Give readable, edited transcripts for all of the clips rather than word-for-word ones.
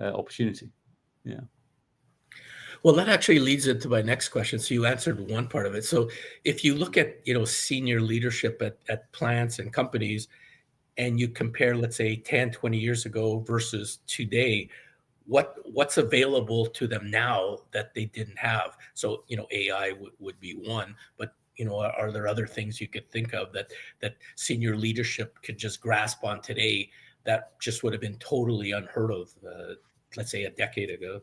opportunity. Yeah. Well, that actually leads into my next question. So you answered one part of it. So if you look at, senior leadership at plants and companies, and you compare, let's say, 10, 20 years ago versus today, what's available to them now that they didn't have? So, AI would be one, but are there other things you could think of that senior leadership could just grasp on today that just would have been totally unheard of, let's say, a decade ago?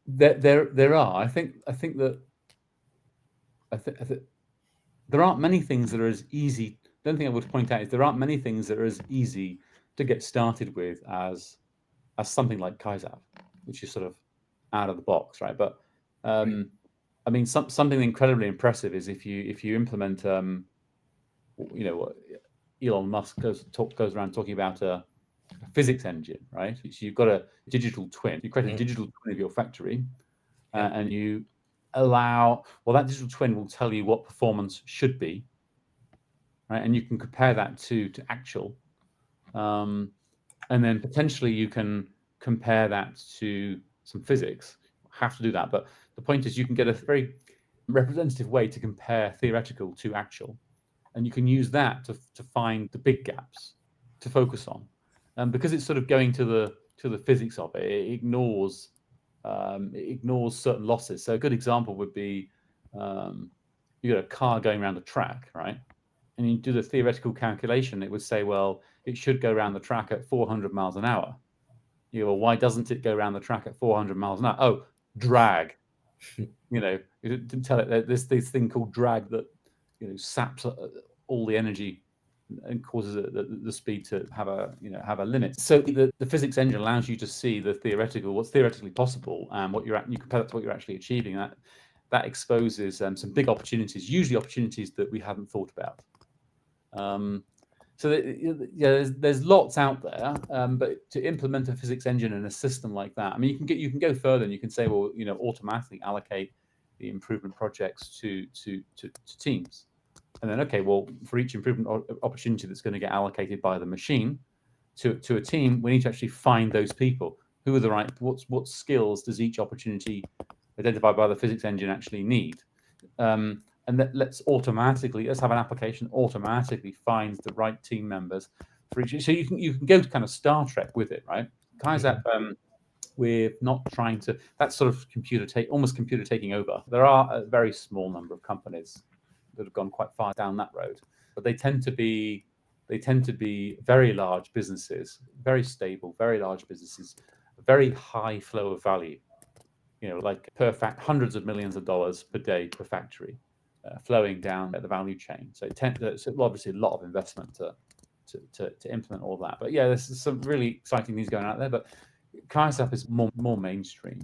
There are. I think that there aren't many things that are as easy. The only thing I would point out is there aren't many things that are as easy to get started with as something like KaizApp, which is sort of out of the box, right? But Right. I mean, something incredibly impressive is if you implement, what Elon Musk goes around talking about a physics engine, right? So you've got a digital twin. You create a digital twin of your factory, Yeah. and you that digital twin will tell you what performance should be, right? And you can compare that to actual, and then potentially you can compare that to some physics. Have to do that, but the point is you can get a very representative way to compare theoretical to actual, and you can use that to find the big gaps to focus on, because it's sort of going to the physics of it. It ignores certain losses. So a good example would be, you got a car going around a track, right? And you do the theoretical calculation. It would say, well, it should go around the track at 400 miles an hour. You go, well, why doesn't it go around the track at 400 miles an hour? Oh, drag. It didn't tell it that this thing called drag that saps all the energy and causes the speed to have a limit. So the physics engine allows you to see what's theoretically possible, and you compare that to what you're actually achieving. That exposes some big opportunities, usually opportunities that we haven't thought about. So there's lots out there, but to implement a physics engine in a system like that, I mean, you can go further and you can say, well, automatically allocate the improvement projects to teams, and then okay, well, for each improvement opportunity that's going to get allocated by the machine to a team, we need to actually find those people. Who are the right? What skills does each opportunity identified by the physics engine actually need? And let's have an application automatically find the right team members for each. So you can go to kind of Star Trek with it, right? KaizApp, we're not trying to. That's sort of almost computer taking over. There are a very small number of companies that have gone quite far down that road, but they tend to be very large businesses, very stable, very large businesses, a very high flow of value. Like hundreds of millions of dollars per day per factory. Flowing down the value chain, so it's obviously a lot of investment to implement all that. But yeah, there's some really exciting things going out there. But KaizApp is more mainstream.